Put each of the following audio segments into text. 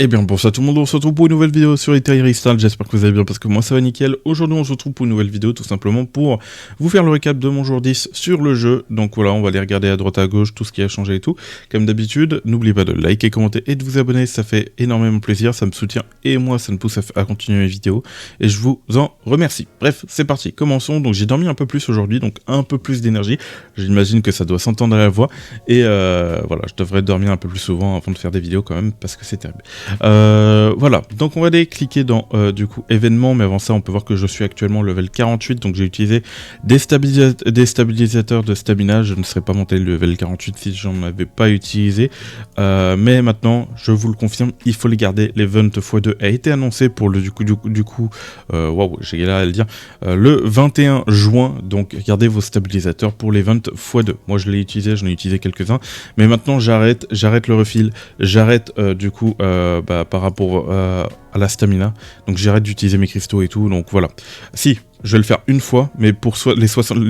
Eh bien bonsoir tout le monde, on se retrouve pour une nouvelle vidéo sur Eternal Style, j'espère que vous allez bien parce que moi ça va nickel. Aujourd'hui on se retrouve pour une nouvelle vidéo tout simplement pour vous faire le récap de mon jour 10 sur le jeu. Donc voilà, on va aller regarder à droite à gauche tout ce qui a changé et tout. Comme d'habitude, n'oubliez pas de liker, commenter et de vous abonner, ça fait énormément plaisir, ça me soutient et moi ça me pousse à continuer mes vidéos et je vous en remercie. Bref, c'est parti, commençons. Donc j'ai dormi un peu plus aujourd'hui, donc un peu plus d'énergie, j'imagine que ça doit s'entendre à la voix et voilà, je devrais dormir un peu plus souvent avant de faire des vidéos quand même parce que c'est terrible. Voilà, donc on va aller cliquer dans du coup événements, mais avant ça on peut voir que je suis actuellement level 48, donc j'ai utilisé des stabilisateurs de stamina. Je ne serais pas monté le level 48 si j'en avais pas utilisé, mais maintenant je vous le confirme, il faut les garder. L'event x2 a été annoncé pour le du coup waouh, j'ai galéré à le dire, le 21 juin, donc gardez vos stabilisateurs pour l'event x2. Moi je l'ai utilisé, j'en ai utilisé quelques-uns, mais maintenant j'arrête le refill, j'arrête du coup par rapport à la stamina, donc j'arrête d'utiliser mes cristaux et tout, donc voilà. Si, je vais le faire une fois, mais pour les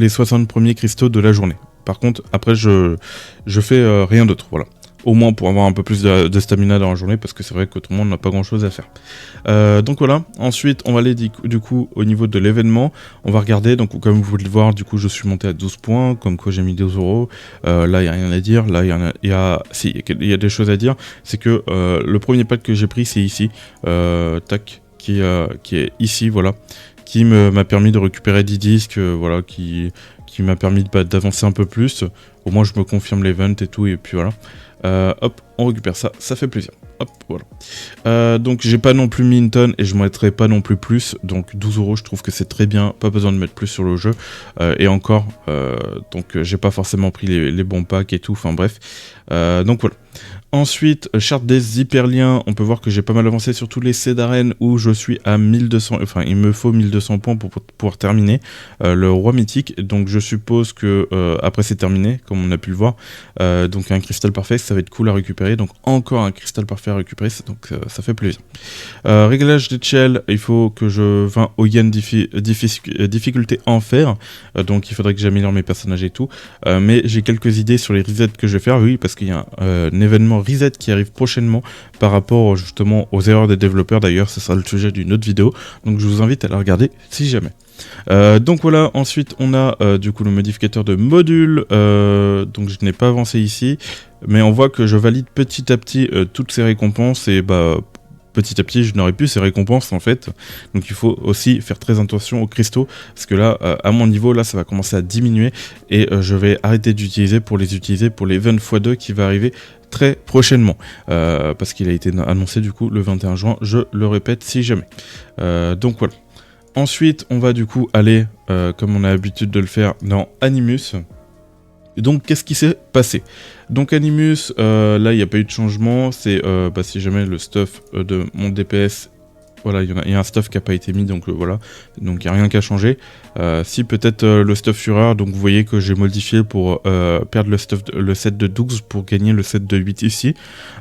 60 premiers cristaux de la journée. Par contre, après je fais rien d'autre, voilà. Au moins pour avoir un peu plus de stamina dans la journée, parce que c'est vrai que tout le monde n'a pas grand chose à faire. Donc voilà, ensuite on va aller du coup au niveau de l'événement, on va regarder, donc comme vous pouvez le voir, du coup je suis monté à 12 points, comme quoi j'ai mis 12 euros, là il n'y a rien à dire, là il y a des choses à dire, c'est que le premier pack que j'ai pris c'est ici, tac, qui est ici, voilà, qui m'a permis de récupérer 10 disques, voilà, qui m'a permis d'avancer un peu plus, au moins je me confirme l'event et tout, et puis voilà. Hop, on récupère ça, ça fait plaisir. Hop, voilà. Donc j'ai pas non plus mis une tonne et je mettrai pas non plus plus. Donc 12 euros, je trouve que c'est très bien, pas besoin de mettre plus sur le jeu. Et encore, donc j'ai pas forcément pris les bons packs et tout, enfin bref. Donc voilà. Ensuite, charte des hyperliens, on peut voir que j'ai pas mal avancé sur tous les C d'arène où je suis à 1200, enfin il me faut 1200 points pour pouvoir terminer le roi mythique, donc je suppose que après c'est terminé, comme on a pu le voir, donc un cristal parfait, ça va être cool à récupérer, donc encore un cristal parfait à récupérer, donc ça fait plaisir. Réglage des shells, il faut que je vins au yen difficulté enfer, donc il faudrait que j'améliore mes personnages et tout, mais j'ai quelques idées sur les resets que je vais faire, oui, parce qu'il y a un événement reset qui arrive prochainement par rapport justement aux erreurs des développeurs. D'ailleurs ce sera le sujet d'une autre vidéo, donc je vous invite à la regarder si jamais. Donc voilà, ensuite on a du coup le modificateur de module, donc je n'ai pas avancé ici, mais on voit que je valide petit à petit toutes ces récompenses et petit à petit je n'aurai plus ces récompenses en fait, donc il faut aussi faire très attention aux cristaux, parce que là à mon niveau là ça va commencer à diminuer et je vais arrêter d'utiliser pour les utiliser pour l'event x2 qui va arriver très prochainement, parce qu'il a été annoncé du coup le 21 juin, je le répète si jamais. Donc voilà. Ensuite on va du coup aller, comme on a l'habitude de le faire, dans Animus. Donc qu'est-ce qui s'est passé? Donc Animus, là il n'y a pas eu de changement, c'est si jamais le stuff de mon DPS, voilà, il y a un stuff qui n'a pas été mis, donc voilà, donc il n'y a rien qu'à changer. Si peut-être le stuff Fureur, donc vous voyez que j'ai modifié pour perdre le set de 12 pour gagner le set de 8 ici.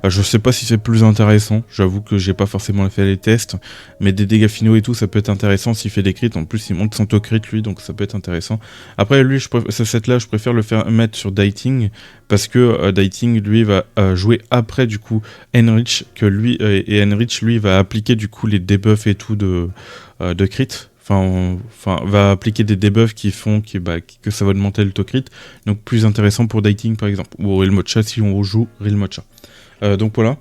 Je sais pas si c'est plus intéressant, j'avoue que j'ai pas forcément fait les tests, mais des dégâts finaux et tout, ça peut être intéressant s'il fait des crits. En plus il monte son taux crit lui, donc ça peut être intéressant. Après lui, ce set là, je préfère le faire mettre sur Dating, parce que Dating lui va jouer après du coup Enrich, que lui et Enrich lui va appliquer du coup les debuffs et tout de crit, enfin va appliquer des debuffs qui font que ça va augmenter le taux crit, donc plus intéressant pour Dating par exemple, ou Real Mocha si on joue Real Mocha. Donc voilà.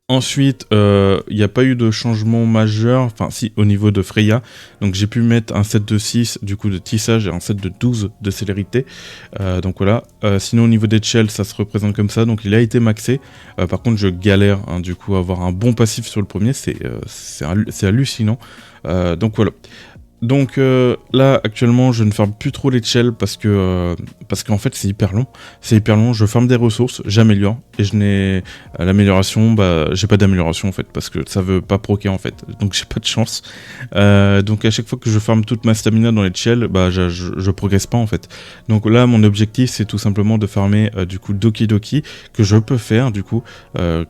Ensuite, il n'y a pas eu de changement majeur, enfin si, au niveau de Freya, donc j'ai pu mettre un set de 6 du coup de tissage et un set de 12 de célérité, donc voilà. Sinon au niveau des shells, ça se représente comme ça, donc il a été maxé, par contre je galère du coup à avoir un bon passif sur le premier, c'est hallucinant, donc voilà. Donc là actuellement je ne farme plus trop les shells parce qu'en fait c'est hyper long, je farme des ressources, j'améliore et je n'ai l'amélioration, j'ai pas d'amélioration en fait parce que ça veut pas proquer en fait, donc j'ai pas de chance. Donc à chaque fois que je farme toute ma stamina dans les shells, je progresse pas en fait. Donc là mon objectif c'est tout simplement de farmer du coup Doki Doki, que je peux faire du coup,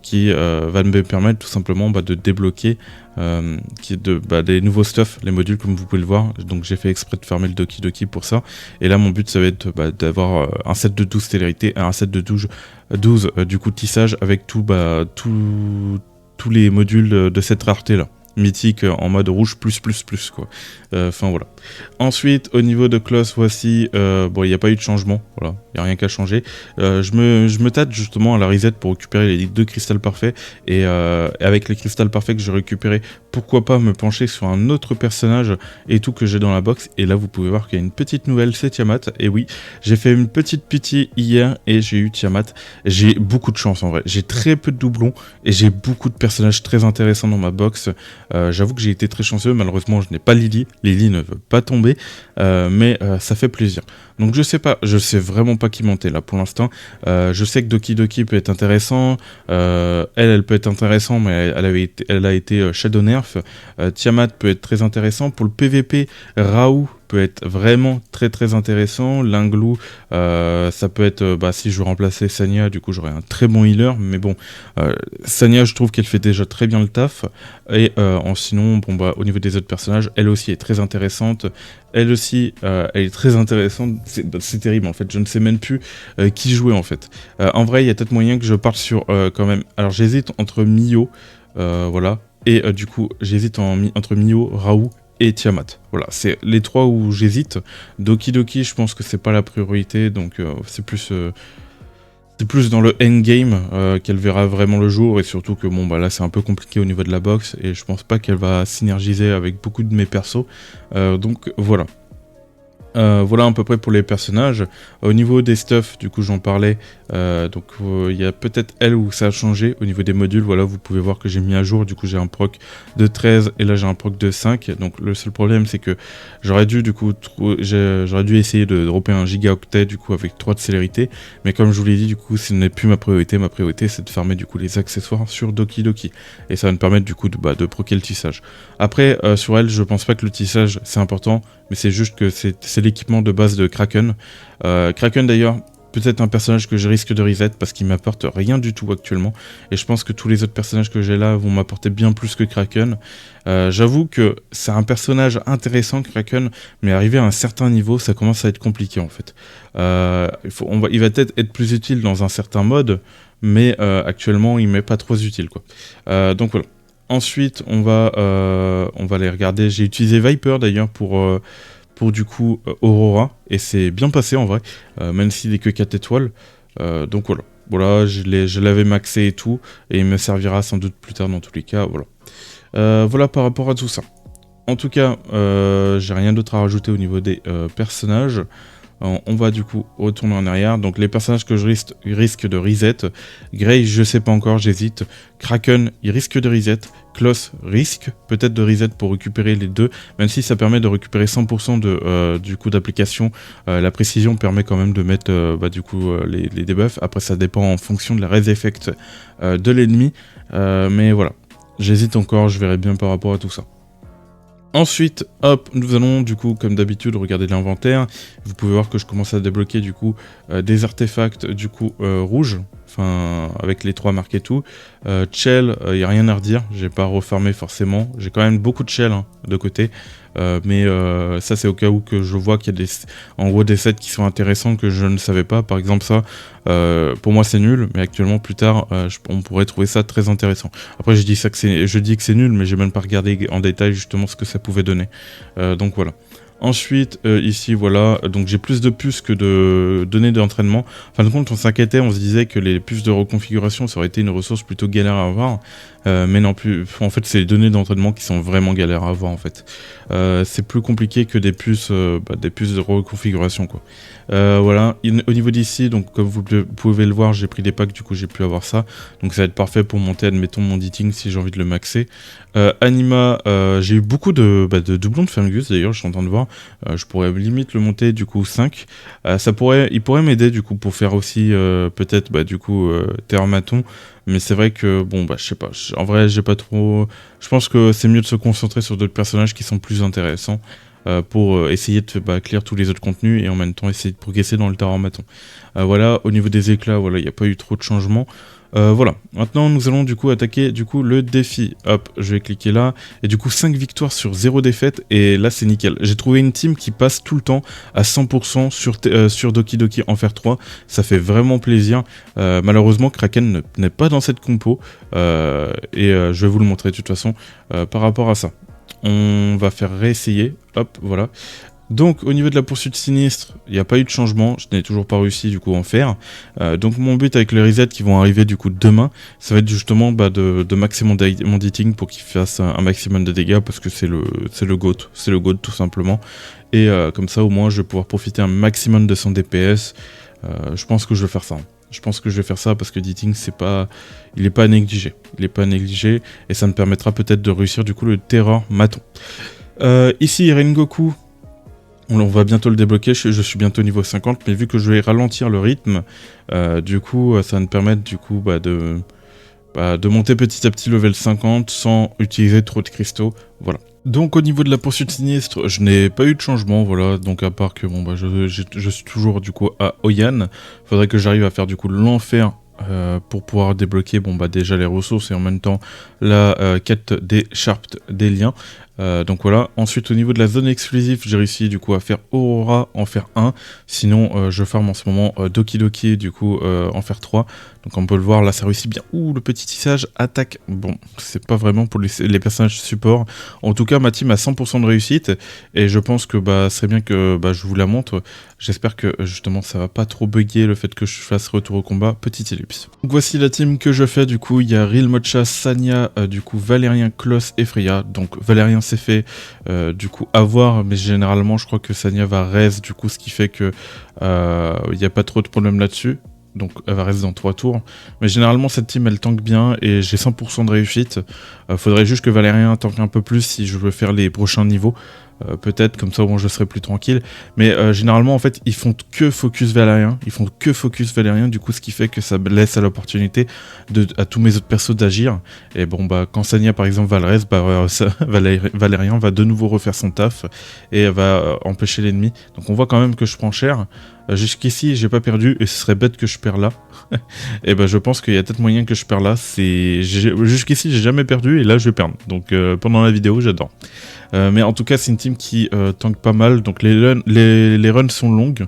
qui va me permettre tout simplement de débloquer des nouveaux stuff, les modules comme vous pouvez le voir. Donc j'ai fait exprès de farmer le Doki Doki pour ça, et là mon but ça va être d'avoir un set de 12 célérité et un set de 12 du coup tissage avec tout tous les modules de cette rareté là. Mythique en mode rouge plus quoi. Enfin voilà. Ensuite au niveau de Kloss, voici bon, il n'y a pas eu de changement, voilà, il n'y a rien qu'à changer. Je me tâte justement à la reset pour récupérer les 2 cristals parfaits, et avec les cristals parfaits que j'ai récupérés, pourquoi pas me pencher sur un autre personnage et tout que j'ai dans la box. Et là vous pouvez voir qu'il y a une petite nouvelle, c'est Tiamat. Et oui, j'ai fait une petite pitié hier et j'ai eu Tiamat. J'ai beaucoup de chance en vrai, j'ai très peu de doublons et j'ai beaucoup de personnages très intéressants dans ma box. J'avoue que j'ai été très chanceux, malheureusement je n'ai pas Lily ne veut pas tomber, mais ça fait plaisir. Donc je sais vraiment pas qui monter là pour l'instant. Je sais que Doki Doki peut être intéressant, elle peut être intéressante, mais elle a été Shadow Nerf. Tiamat peut être très intéressant. Pour le PVP, Raoult peut être vraiment très intéressant. Linglou, ça peut être, si je remplaçais Sania, du coup j'aurais un très bon healer, mais bon, Sania je trouve qu'elle fait déjà très bien le taf. Et sinon, bon au niveau des autres personnages, elle aussi est très intéressante. Elle aussi, elle est très intéressante. C'est terrible en fait, je ne sais même plus qui jouer en fait. En vrai, il y a peut-être moyen que je parte sur quand même. Alors j'hésite entre Mio, voilà, et du coup j'hésite entre Mio, Raoult et Tiamat. Voilà, c'est les 3 où j'hésite. Doki Doki, je pense que c'est pas la priorité, donc c'est plus dans le endgame qu'elle verra vraiment le jour, et surtout que bon là c'est un peu compliqué au niveau de la box, et je pense pas qu'elle va synergiser avec beaucoup de mes persos, donc voilà. Voilà à peu près pour les personnages. Au niveau des stuffs, du coup j'en parlais, donc il y a peut-être elle où ça a changé au niveau des modules. Voilà, vous pouvez voir que j'ai mis à jour, du coup j'ai un proc de 13 et là j'ai un proc de 5. Donc le seul problème c'est que j'aurais dû essayer de dropper un gigaoctet du coup avec 3 de célérité, mais comme je vous l'ai dit, du coup ce n'est plus ma priorité. Ma priorité c'est de farmer du coup les accessoires sur Doki Doki, et ça va me permettre du coup de proquer le tissage. Après sur elle, je pense pas que le tissage c'est important, mais c'est juste que c'est l'équipement de base de Kraken. Kraken d'ailleurs, peut-être un personnage que je risque de reset parce qu'il m'apporte rien du tout actuellement, et je pense que tous les autres personnages que j'ai là vont m'apporter bien plus que Kraken. J'avoue que c'est un personnage intéressant Kraken, mais arrivé à un certain niveau ça commence à être compliqué en fait. Il va peut-être être plus utile dans un certain mode, mais actuellement il m'est pas trop utile quoi. Donc voilà. Ensuite on va aller regarder, j'ai utilisé Viper d'ailleurs pour du coup Aurora, et c'est bien passé en vrai, même s'il n'est que 4 étoiles, donc voilà, je l'avais maxé et tout, et il me servira sans doute plus tard dans tous les cas, voilà. Voilà par rapport à tout ça. En tout cas, j'ai rien d'autre à rajouter au niveau des personnages. On va du coup retourner en arrière. Donc les personnages que je risque de reset. Grey, je sais pas encore, j'hésite. Kraken, il risque de reset. Kloss risque peut-être de reset pour récupérer les 2, même si ça permet de récupérer 100% du coup d'application. La précision permet quand même de mettre les debuffs. Après ça dépend en fonction de la res effect de l'ennemi. Mais voilà, j'hésite encore, je verrai bien par rapport à tout ça. Ensuite, hop, nous allons du coup, comme d'habitude, regarder l'inventaire. Vous pouvez voir que je commence à débloquer du coup des artefacts du coup rouges, enfin avec les 3 marques et tout. Shell, il n'y a rien à redire, j'ai pas refarmé forcément. J'ai quand même beaucoup de shell de côté, mais ça c'est au cas où que je vois qu'il y a des sets qui sont intéressants que je ne savais pas. Par exemple ça, pour moi c'est nul, mais actuellement plus tard on pourrait trouver ça très intéressant. Après je dis que c'est nul, mais j'ai même pas regardé en détail justement ce que ça pouvait donner. Donc voilà. Ensuite, ici, voilà, donc j'ai plus de puces que de données d'entraînement. En fin de compte, on s'inquiétait, on se disait que les puces de reconfiguration, ça aurait été une ressource plutôt galère à avoir. Mais non plus, en fait, c'est les données d'entraînement qui sont vraiment galères à avoir, en fait. C'est plus compliqué que des puces de reconfiguration, quoi. Voilà, au niveau d'ici, donc comme vous pouvez le voir, j'ai pris des packs, du coup j'ai pu avoir ça. Donc ça va être parfait pour monter, admettons, mon Ditting si j'ai envie de le maxer. Anima, j'ai eu beaucoup de doublons de Fergus, d'ailleurs, je suis en train de voir. Je pourrais limite le monter du coup 5. Il pourrait m'aider du coup pour faire aussi peut-être Terramaton. Mais c'est vrai que je sais pas. En vrai, j'ai pas trop. Je pense que c'est mieux de se concentrer sur d'autres personnages qui sont plus intéressants pour essayer de clear tous les autres contenus et en même temps essayer de progresser dans le Terramaton. Voilà, au niveau des éclats, voilà, il n'y a pas eu trop de changements. Voilà, maintenant nous allons du coup attaquer du coup le défi. Hop, je vais cliquer là, et du coup 5 victoires sur 0 défaite, et là c'est nickel. J'ai trouvé une team qui passe tout le temps à 100% sur Doki Doki Enfer 3, ça fait vraiment plaisir. Malheureusement Kraken n'est pas dans cette compo, je vais vous le montrer de toute façon par rapport à ça. On va faire réessayer, hop, voilà. Donc au niveau de la poursuite sinistre, il n'y a pas eu de changement, je n'ai toujours pas réussi du coup à en faire. Donc mon but avec les resets qui vont arriver du coup demain, ça va être justement de maxer mon dating pour qu'il fasse un maximum de dégâts, parce que c'est le GOAT tout simplement. Et comme ça au moins je vais pouvoir profiter un maximum de son DPS. Je pense que je vais faire ça. Je pense que je vais faire ça parce que Dating il est pas à négliger. Il est pas à négliger, et ça me permettra peut-être de réussir du coup le Terror Maton. Ici Rengoku, on va bientôt le débloquer, je suis bientôt niveau 50, mais vu que je vais ralentir le rythme, du coup ça va me permettre du coup de monter petit à petit level 50 sans utiliser trop de cristaux, voilà. Donc au niveau de la poursuite sinistre, je n'ai pas eu de changement, voilà, donc à part que bon je suis toujours du coup à Oyan, faudrait que j'arrive à faire du coup l'enfer pour pouvoir débloquer déjà les ressources et en même temps la quête des Sharp des liens. Donc voilà, ensuite au niveau de la zone exclusive, j'ai réussi du coup à faire Aurora Enfer 1, sinon je farm en ce moment Doki Doki du coup Enfer 3, donc on peut le voir là ça réussit bien. Ouh, le petit tissage attaque, bon c'est pas vraiment pour les personnages support, en tout cas ma team a 100% de réussite, et je pense que ce serait bien que je vous la montre. J'espère que justement ça va pas trop bugger le fait que je fasse retour au combat, petit ellipse. Donc voici la team que je fais, du coup il y a Real Mocha, Sania, du coup Valérien, Kloss et Freya. Donc Valérien c'est fait du coup avoir, mais généralement je crois que Sania va res, du coup ce qui fait que il n'y a pas trop de problème là-dessus. Donc elle va rester dans 3 tours, mais généralement cette team elle tank bien et j'ai 100% de réussite. Faudrait juste que Valérien tank un peu plus si je veux faire les prochains niveaux, peut-être comme ça au moins je serai plus tranquille, mais généralement en fait ils font que focus Valérien, du coup ce qui fait que ça laisse à l'opportunité à tous mes autres persos d'agir. Et bon quand Sania par exemple va le reste, Valérien va de nouveau refaire son taf et va empêcher l'ennemi, donc on voit quand même que je prends cher. Jusqu'ici j'ai pas perdu et ce serait bête que je perds là. Et je pense qu'il y a peut-être moyen que je perds là. Jusqu'ici j'ai jamais perdu et là je vais perdre. Donc pendant la vidéo j'adore. Mais en tout cas c'est une team qui tank pas mal. Donc les runs sont longues.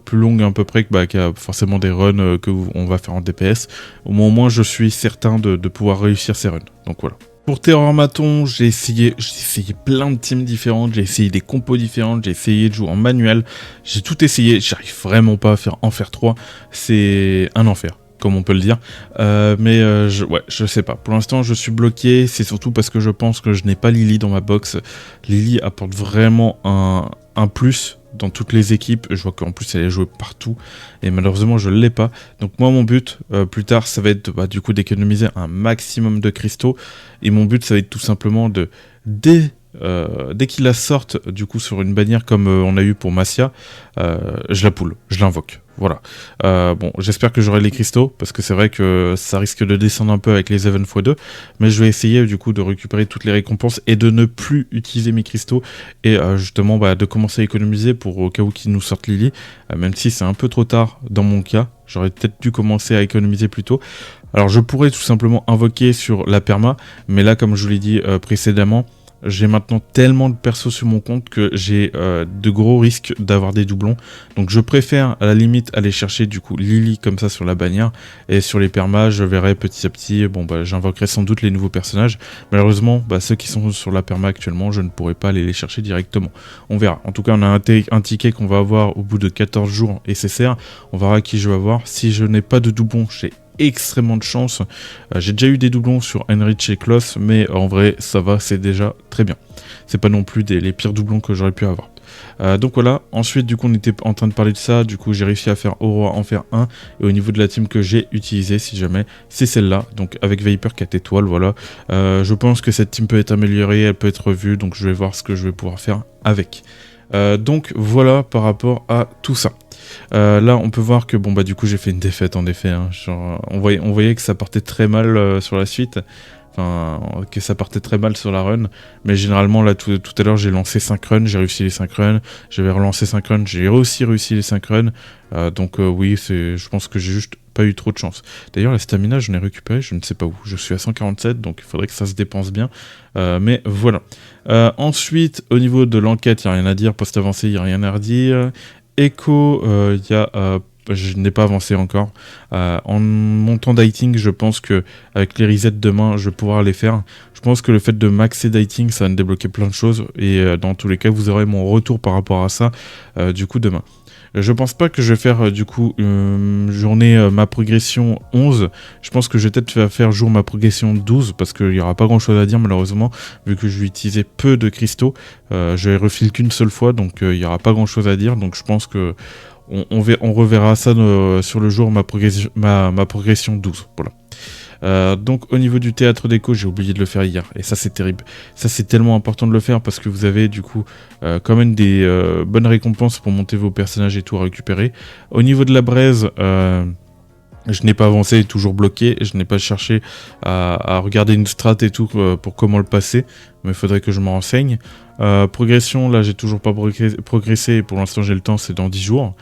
Plus longues à peu près qu'il y a forcément des runs qu'on va faire en DPS. Au moins je suis certain de pouvoir réussir ces runs. Donc voilà. Pour Terror Maton, j'ai essayé plein de teams différentes, j'ai essayé des compos différentes, j'ai essayé de jouer en manuel, j'ai tout essayé, j'arrive vraiment pas à faire Enfer 3, c'est un enfer, comme on peut le dire, je sais pas, pour l'instant je suis bloqué, c'est surtout parce que je pense que je n'ai pas Lily dans ma box. Lily apporte vraiment un plus dans toutes les équipes, je vois qu'en plus elle est jouée partout, et malheureusement je ne l'ai pas. Donc moi mon but plus tard ça va être du coup d'économiser un maximum de cristaux, et mon but ça va être tout simplement dès qu'il la sorte du coup sur une bannière comme on a eu pour Massia, je la pull, je l'invoque. Voilà. Bon, j'espère que j'aurai les cristaux, parce que c'est vrai que ça risque de descendre un peu avec les Even x2, mais je vais essayer du coup de récupérer toutes les récompenses et de ne plus utiliser mes cristaux, et justement de commencer à économiser pour au cas où qu'ils nous sortent Lily, même si c'est un peu trop tard dans mon cas, j'aurais peut-être dû commencer à économiser plus tôt. Alors je pourrais tout simplement invoquer sur la perma, mais là comme je vous l'ai dit précédemment, j'ai maintenant tellement de persos sur mon compte que j'ai de gros risques d'avoir des doublons. Donc je préfère à la limite aller chercher du coup Lily comme ça sur la bannière. Et sur les permas, je verrai petit à petit, j'invoquerai sans doute les nouveaux personnages. Malheureusement, ceux qui sont sur la perma actuellement, je ne pourrai pas aller les chercher directement. On verra. En tout cas, on a un ticket qu'on va avoir au bout de 14 jours SSR. On verra qui je vais avoir. Si je n'ai pas de doublons, j'ai extrêmement de chance. J'ai déjà eu des doublons sur Heinrich et Kloss, mais en vrai ça va, c'est déjà très bien. C'est pas non plus les pires doublons que j'aurais pu avoir. Donc voilà, ensuite du coup on était en train de parler de ça, du coup j'ai réussi à faire Aurora Enfer 1, et au niveau de la team que j'ai utilisée, si jamais, c'est celle-là, donc avec Viper 4 étoiles, voilà. Je pense que cette team peut être améliorée, elle peut être revue, donc je vais voir ce que je vais pouvoir faire avec. Donc voilà par rapport à tout ça. Là on peut voir que du coup j'ai fait une défaite en effet, hein. Genre, on voyait que ça partait très mal sur la suite. enfin, que ça partait très mal sur la run, mais généralement là tout à l'heure j'ai lancé 5 runs, j'ai réussi les 5 runs, j'avais relancé 5 runs, j'ai aussi réussi les 5 runs, donc oui, je pense que j'ai juste pas eu trop de chance. D'ailleurs la stamina je l'ai récupérée, je ne sais pas où, je suis à 147, donc il faudrait que ça se dépense bien, mais voilà. Ensuite, au niveau de l'enquête, il n'y a rien à dire, post avancé, il n'y a rien à redire. Echo, il y a... je n'ai pas avancé encore. En montant dating, je pense que avec les resets demain, je vais pouvoir les faire. Je pense que le fait de maxer dating, ça va me débloquer plein de choses. Et dans tous les cas, vous aurez mon retour par rapport à ça, du coup, demain. Je pense pas que je vais faire du coup journée ma progression 11. Je pense que je vais peut-être faire jour ma progression 12 parce qu'il n'y aura pas grand chose à dire malheureusement vu que je vais utiliser peu de cristaux. Je refile qu'une seule fois donc il n'y aura pas grand chose à dire. Donc je pense que on reverra ça sur le jour ma progression 12. Voilà. Donc au niveau du théâtre d'écho, j'ai oublié de le faire hier et ça c'est terrible. Ça c'est tellement important de le faire parce que vous avez du coup quand même des bonnes récompenses pour monter vos personnages et tout à récupérer. Au niveau de la braise, je n'ai pas avancé, toujours bloqué, je n'ai pas cherché à regarder une strat et tout pour comment le passer, mais il faudrait que je m'en renseigne. Progression, là j'ai toujours pas progressé, et pour l'instant j'ai le temps, c'est dans 10 jours.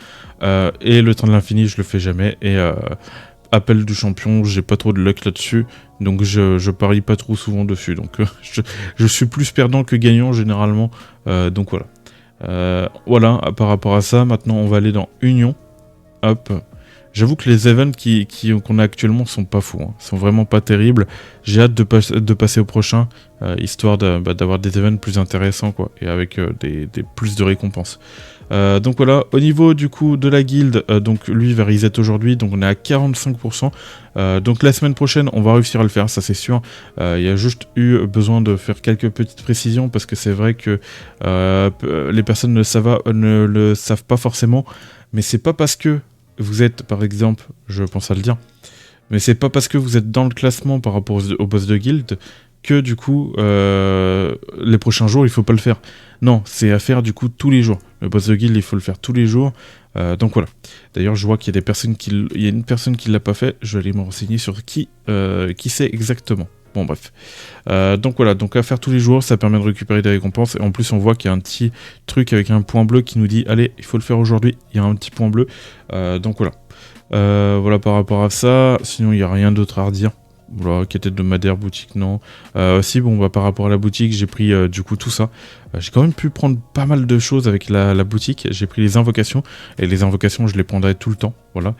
Et le temps de l'infini, je le fais jamais, et appel du champion, j'ai pas trop de luck là-dessus, donc je parie pas trop souvent dessus, donc je suis plus perdant que gagnant généralement, donc voilà. Voilà, par rapport à ça, maintenant on va aller dans Union, hop. J'avoue que les events qu'on a actuellement sont pas fous, hein. Sont vraiment pas terribles. J'ai hâte de passer au prochain, histoire d'avoir des events plus intéressants, quoi, et avec des plus de récompenses. Donc voilà, au niveau du coup de la guilde, donc lui va reset aujourd'hui, donc on est à 45%. Donc la semaine prochaine, on va réussir à le faire, ça c'est sûr. Il y a juste eu besoin de faire quelques petites précisions parce que c'est vrai que les personnes ne le savent pas forcément, mais c'est pas parce que vous êtes, par exemple, je pense à le dire, mais c'est pas parce que vous êtes dans le classement par rapport au boss de guild que du coup, les prochains jours, il faut pas le faire. Non, c'est à faire du coup tous les jours. Le boss de guild, il faut le faire tous les jours. Donc voilà. D'ailleurs, je vois qu'il y a une personne qui l'a pas fait. Je vais aller me renseigner sur qui c'est exactement. Bon bref, donc voilà, donc à faire tous les jours, ça permet de récupérer des récompenses, et en plus on voit qu'il y a un petit truc avec un point bleu qui nous dit, allez, il faut le faire aujourd'hui, il y a un petit point bleu, donc voilà. Voilà par rapport à ça, sinon il n'y a rien d'autre à redire. Voilà, quête hebdomadaire, boutique, non. Si, bon, bah, par rapport à la boutique, j'ai pris du coup tout ça. J'ai quand même pu prendre pas mal de choses avec la boutique. J'ai pris les invocations, et les invocations, je les prendrai tout le temps. Voilà.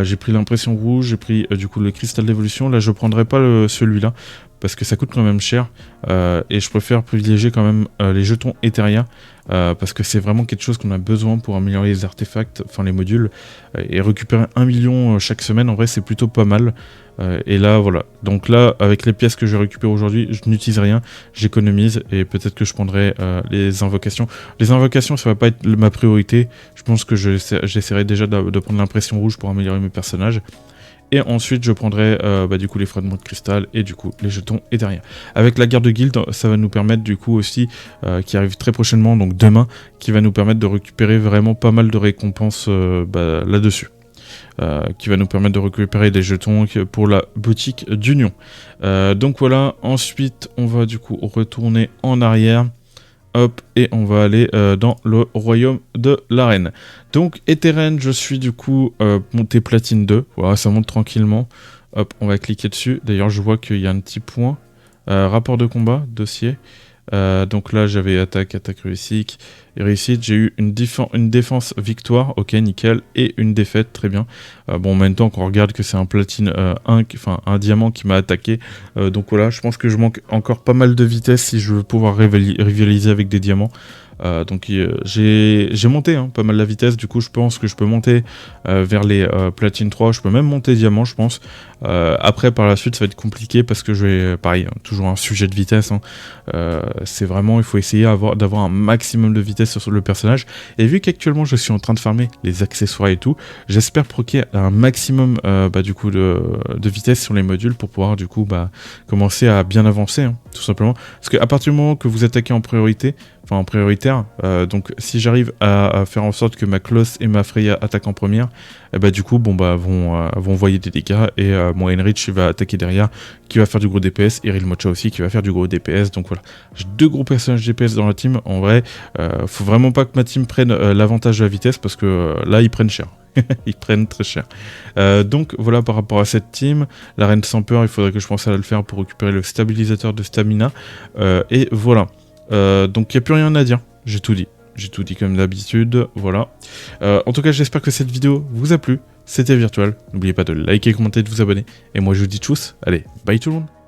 J'ai pris l'impression rouge, j'ai pris du coup le cristal d'évolution. Là, je prendrai pas celui-là, parce que ça coûte quand même cher. Et je préfère privilégier quand même les jetons éthériens, parce que c'est vraiment quelque chose qu'on a besoin pour améliorer les artefacts, enfin les modules. Et récupérer 1 million chaque semaine, en vrai, c'est plutôt pas mal. Et là voilà, donc là avec les pièces que je récupère aujourd'hui, je n'utilise rien, j'économise, et peut-être que je prendrai les invocations. Les invocations, ça va pas être ma priorité, je pense que j'essaierai déjà de prendre l'impression rouge pour améliorer mes personnages. Et ensuite je prendrai du coup les fragments de cristal et du coup les jetons éthériens. Avec la guerre de guilde, ça va nous permettre du coup aussi, qui arrive très prochainement, donc demain, qui va nous permettre de récupérer vraiment pas mal de récompenses là-dessus. Qui va nous permettre de récupérer des jetons pour la boutique d'Union. Donc voilà, ensuite on va du coup retourner en arrière. Hop, et on va aller dans le royaume de l'arène. Donc Etheren, je suis du coup monté platine 2. Voilà, ça monte tranquillement. Hop, on va cliquer dessus. D'ailleurs, je vois qu'il y a un petit point. Rapport de combat, dossier. Donc là j'avais attaque réussite, j'ai eu une défense victoire, ok nickel, et une défaite, très bien. Bon en même temps qu'on regarde que c'est un platine un diamant qui m'a attaqué, donc voilà, je pense que je manque encore pas mal de vitesse si je veux pouvoir rivaliser avec des diamants. Donc j'ai monté pas mal la vitesse, du coup je pense que je peux monter vers les platine 3, je peux même monter diamant je pense. Après par la suite ça va être compliqué parce que je vais, pareil, toujours un sujet de vitesse, c'est vraiment, il faut essayer d'avoir un maximum de vitesse sur le personnage, et vu qu'actuellement je suis en train de farmer les accessoires et tout, j'espère proquer un maximum du coup de vitesse sur les modules pour pouvoir du coup commencer à bien avancer, tout simplement. Parce qu'à partir du moment que vous attaquez en priorité, enfin en prioritaire, donc si j'arrive à faire en sorte que ma Kloss et ma Freya attaquent en première, et bah du coup, bon bah vont envoyer des dégâts, et mon Heinrich va attaquer derrière, qui va faire du gros DPS, et Rilmocha aussi qui va faire du gros DPS, donc voilà. J'ai 2 gros personnages DPS dans la team, en vrai, faut vraiment pas que ma team prenne l'avantage de la vitesse, parce que là, ils prennent cher. Ils prennent très cher. Donc voilà par rapport à cette team. La reine sans peur, il faudrait que je pense à le faire pour récupérer le stabilisateur de stamina. Et voilà. Donc il n'y a plus rien à dire. J'ai tout dit. J'ai tout dit comme d'habitude. Voilà. En tout cas, j'espère que cette vidéo vous a plu. C'était Virtual. N'oubliez pas de liker, commenter, de vous abonner. Et moi je vous dis tchuss. Allez, bye tout le monde.